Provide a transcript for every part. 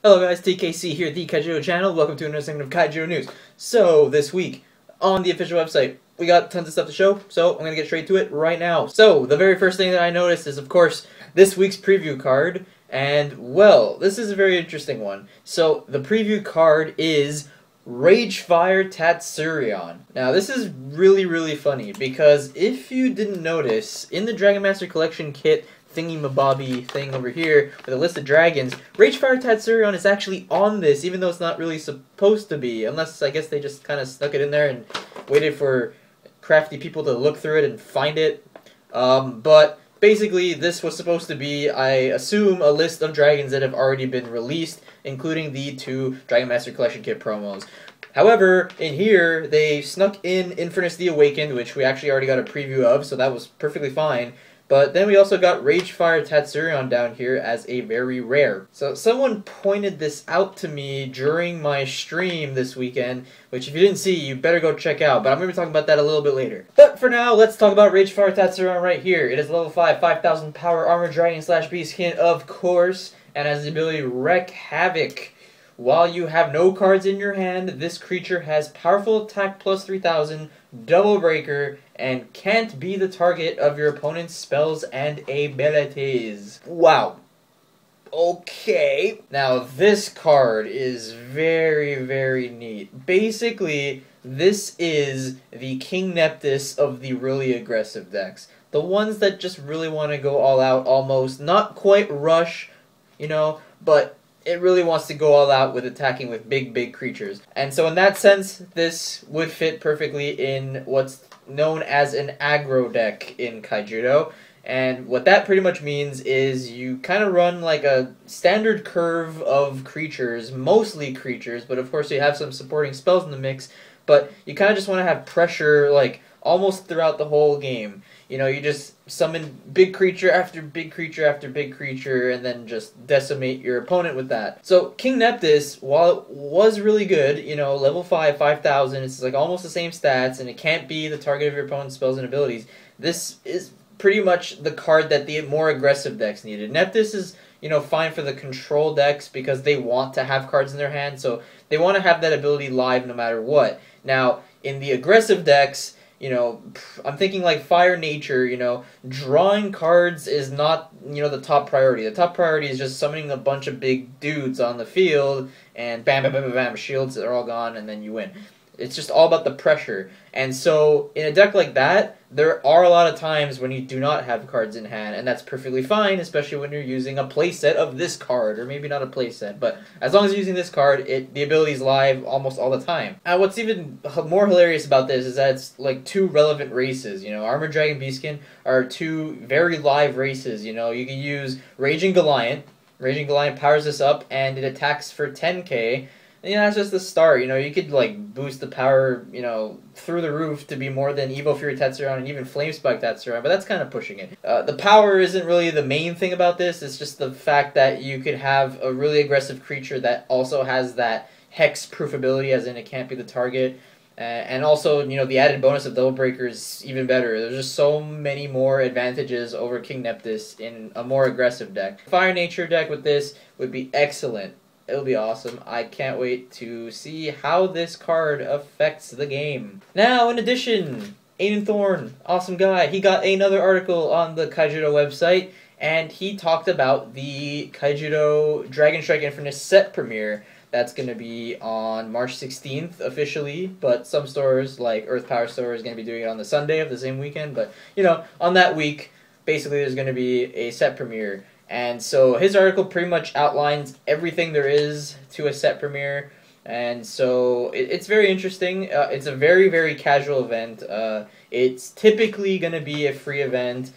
Hello guys, TKC here at TheKaijudoChannel. Welcome to another segment of Kaijudo News. So, this week, on the official website, we got tons of stuff to show, so I'm going to get straight to it right now. So, the very first thing that I noticed is, of course, this week's preview card, and, well, this is a very interesting one. So, the preview card is Ragefire Tatsurion. Now, this is really funny, because if you didn't notice, in the Dragon Master Collection kit, thingy-mabobby thing over here with a list of dragons, Ragefire Tatsurion is actually on this, even though it's not really supposed to be, unless I guess they just kind of stuck it in there and waited for crafty people to look through it and find it. But basically, this was supposed to be, I assume, a list of dragons that have already been released, including the 2 Dragon Master Collection kit promos. However, in here, they snuck in Infernus the Awakened, which we actually already got a preview of, so that was perfectly fine. But then we also got Ragefire Tatsurion down here as a very rare. So someone pointed this out to me during my stream this weekend, which if you didn't see, you better go check out. But I'm going to be talking about that a little bit later. But for now, let's talk about Ragefire Tatsurion right here. It is level 5, 5,000 power armor dragon / beastkin, of course, and has the ability to wreak havoc. While you have no cards in your hand, this creature has powerful attack plus 3,000, double breaker, and can't be the target of your opponent's spells and abilities. Wow. Okay. Now, this card is very neat. Basically, this is the King Neptus of the really aggressive decks. The ones that just really want to go all out almost. Not quite rush, you know, but it really wants to go all out with attacking with big creatures. And so in that sense, this would fit perfectly in what's known as an aggro deck in Kaijudo. And what that pretty much means is you kind of run like a standard curve of creatures, mostly creatures, but of course you have some supporting spells in the mix, but you kind of just want to have pressure like almost throughout the whole game. You know, you just summon big creature after big creature after big creature and then just decimate your opponent with that. So King Neptus, while it was really good, you know, level 5, 5,000, it's like almost the same stats and it can't be the target of your opponent's spells and abilities. This is pretty much the card that the more aggressive decks needed. Neptus is, you know, fine for the control decks because they want to have cards in their hand, so they want to have that ability live no matter what. Now, in the aggressive decks, you know, I'm thinking like Fire Nature, you know, drawing cards is not, you know, the top priority. The top priority is just summoning a bunch of big dudes on the field and bam, shields are all gone and then you win. It's just all about the pressure. And so, in a deck like that, there are a lot of times when you do not have cards in hand, and that's perfectly fine, especially when you're using a playset of this card, or maybe not a playset, but as long as you're using this card, the ability is live almost all the time. And what's even more hilarious about this is that it's like 2 relevant races, you know, Armored Dragon Beastkin are 2 very live races, you know, you can use Raging Goliath. Raging Goliath powers this up, and it attacks for 10k, you know, that's just the start. You know, you could, like, boost the power, you know, through the roof to be more than Evo Fury Tatsurion and even Flame Spike Tatsurion, but that's kind of pushing it. The power isn't really the main thing about this. It's just the fact that you could have a really aggressive creature that also has that hex-proof ability, as in it can't be the target. And also, you know, the added bonus of Double Breaker is even better. There's just so many more advantages over King Neptus in a more aggressive deck. Fire Nature deck with this would be excellent. It'll be awesome. I can't wait to see how this card affects the game. Now, in addition, Aiden Thorne, awesome guy. He got another article on the Kaijudo website, and he talked about the Kaijudo DragonStrike Infernus set premiere. That's going to be on March 16th officially, but some stores, like Earth Power Store, is going to be doing it on the Sunday of the same weekend. But, you know, on that week, basically there's going to be a set premiere. And so his article pretty much outlines everything there is to a set premiere, and so it's very interesting. It's a very casual event. It's typically going to be a free event.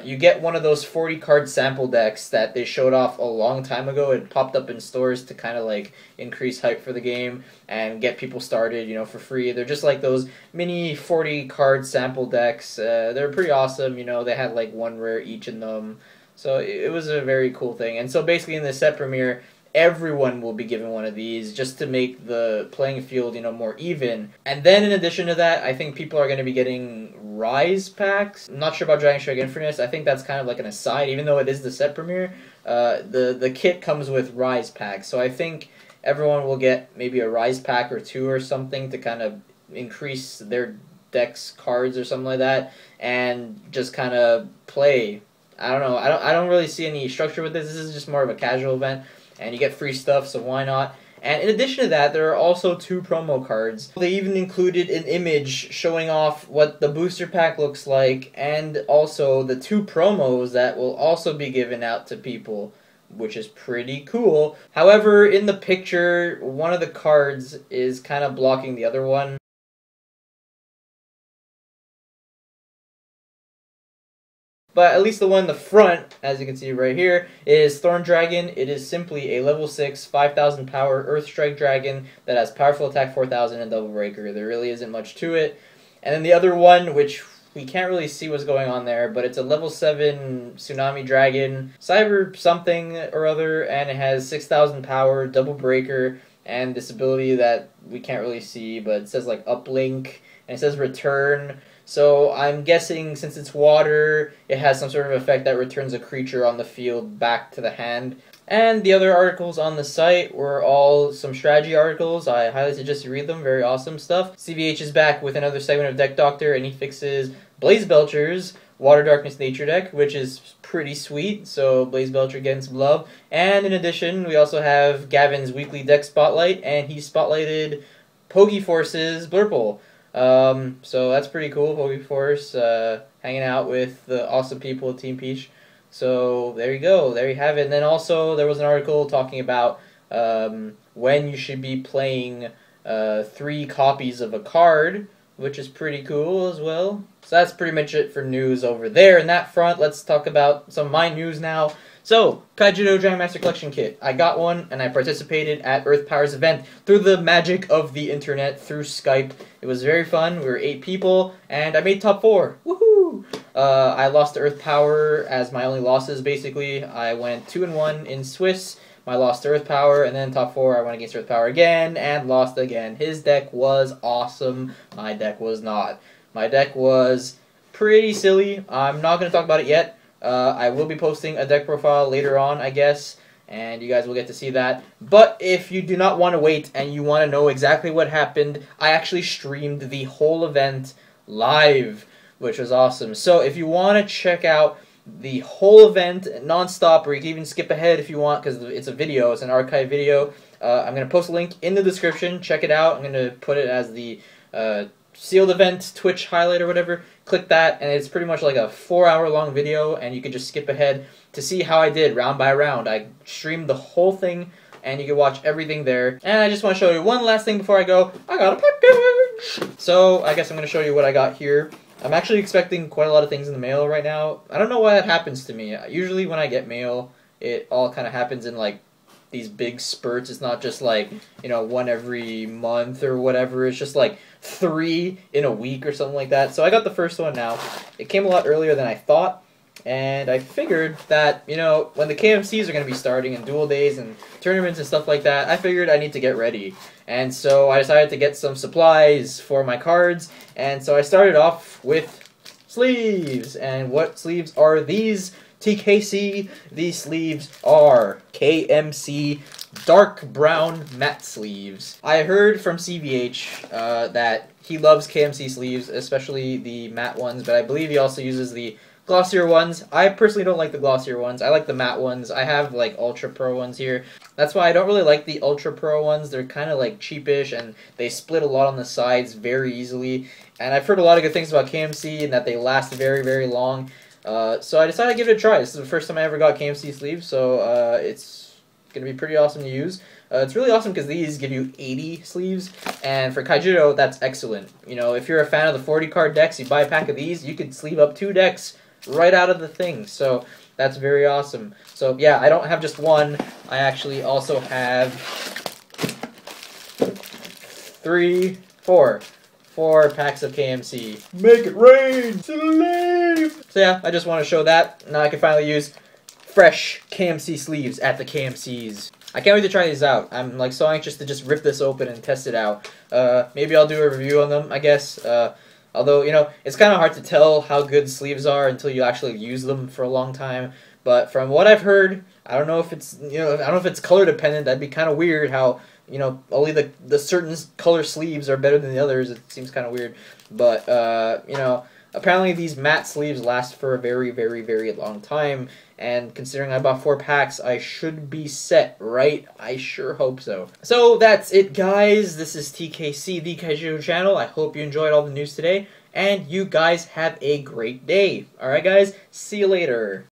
You get one of those 40-card sample decks that they showed off a long time ago. It popped up in stores to kind of like increase hype for the game and get people started, you know, for free. They're just like those mini 40-card sample decks. They're pretty awesome. You know, they had like 1 rare each in them. So it was a very cool thing. And so basically in the set premiere, everyone will be given one of these just to make the playing field, you know, more even. And then in addition to that, I think people are going to be getting Rise packs. I'm not sure about DragonStrike Infernus. I think that's kind of like an aside, even though it is the set premiere. The kit comes with Rise packs, so I think everyone will get maybe a Rise pack or two or something to kind of increase their deck's cards or something like that, and just kind of play. I don't know. I don't really see any structure with this. This is just more of a casual event, and you get free stuff, so why not? And in addition to that, there are also 2 promo cards. They even included an image showing off what the booster pack looks like, and also the 2 promos that will also be given out to people, which is pretty cool. However, in the picture, one of the cards is kind of blocking the other one. But at least the one in the front, as you can see right here, is Thorn Dragon. It is simply a level 6, 5,000 power Earth Strike Dragon that has powerful attack 4,000 and double breaker. There really isn't much to it. And then the other one, which we can't really see what's going on there, but it's a level 7 Tsunami Dragon, Cyber something or other, and it has 6,000 power, double breaker, and this ability that we can't really see, but it says like uplink, and it says return. So I'm guessing since it's water, it has some sort of effect that returns a creature on the field back to the hand. And the other articles on the site were all some strategy articles. I highly suggest you read them. Very awesome stuff. CVH is back with another segment of Deck Doctor, and he fixes Blaze Belcher's Water Darkness Nature deck, which is pretty sweet. So Blaze Belcher getting some love. And in addition, we also have Gavin's weekly deck spotlight, and he spotlighted Pokeforce's Blurple. So that's pretty cool. Pokeforce hanging out with the awesome people at Team Peach. So there you go. There you have it. And then also there was an article talking about when you should be playing 3 copies of a card, which is pretty cool as well. So that's pretty much it for news over there. In that front, let's talk about some of my news now. So, Kaijudo Dragon Master Collection Kit. I got one, and I participated at Earth Power's event through the magic of the internet, through Skype. It was very fun. We were 8 people, and I made top 4. Woohoo! I lost to Earth Power as my only losses, basically. I went 2-1 in Swiss. I lost to Earth Power, and then top 4, I went against Earth Power again, and lost again. His deck was awesome. My deck was not. My deck was pretty silly. I'm not going to talk about it yet. I will be posting a deck profile later on, I guess, and you guys will get to see that. But if you do not want to wait and you want to know exactly what happened, I actually streamed the whole event live, which was awesome. So if you want to check out the whole event non-stop, or you can even skip ahead if you want, because it's a video, it's an archive video, I'm going to post a link in the description. Check it out. I'm going to put it as the sealed event Twitch highlight or whatever. Click that, and it's pretty much like a 4-hour long video, and you can just skip ahead to see how I did round by round. I streamed the whole thing, and you can watch everything there. And I just want to show you one last thing before I go. I got a package! So I guess I'm going to show you what I got here. I'm actually expecting quite a lot of things in the mail right now. I don't know why that happens to me. Usually when I get mail, it all kind of happens in like these big spurts. It's not just like, you know, 1 every month or whatever. It's just like 3 in a week or something like that. So I got the first one now. It came a lot earlier than I thought, and I figured that, you know, when the KMCs are going to be starting and duel days and tournaments and stuff like that, I figured I need to get ready. And so I decided to get some supplies for my cards, and so I started off with sleeves. And what sleeves are these? TKC, these sleeves are KMC dark brown matte sleeves. I heard from CVH that he loves KMC sleeves, especially the matte ones, but I believe he also uses the glossier ones. I personally don't like the glossier ones. I like the matte ones. I have like Ultra Pro ones here. That's why I don't really like the Ultra Pro ones. They're kind of like cheapish, and they split a lot on the sides very easily. And I've heard a lot of good things about KMC and that they last very, very long. So I decided to give it a try. This is the first time I ever got KMC sleeves, so it's going to be pretty awesome to use. It's really awesome because these give you 80 sleeves, and for Kaijudo, that's excellent. You know, if you're a fan of the 40 card decks, you buy a pack of these, you could sleeve up 2 decks right out of the thing, so that's very awesome. So yeah, I don't have just one, I actually also have 4 packs of KMC. Make it rain! Sleeve! So yeah, I just want to show that. Now I can finally use fresh KMC sleeves at the KMCs. I can't wait to try these out. I'm like so anxious to just rip this open and test it out. Maybe I'll do a review on them, I guess. Although, you know, it's kind of hard to tell how good sleeves are until you actually use them for a long time. But from what I've heard, I don't know if it's, I don't know if it's color dependent. That'd be kind of weird how, only the certain color sleeves are better than the others. It seems kind of weird. But, apparently these matte sleeves last for a very, very, very long time. And considering I bought 4 packs, I should be set, right? I sure hope so. So that's it, guys. This is TKC, the Kaijudo channel. I hope you enjoyed all the news today. And you guys have a great day. Alright, guys? See you later.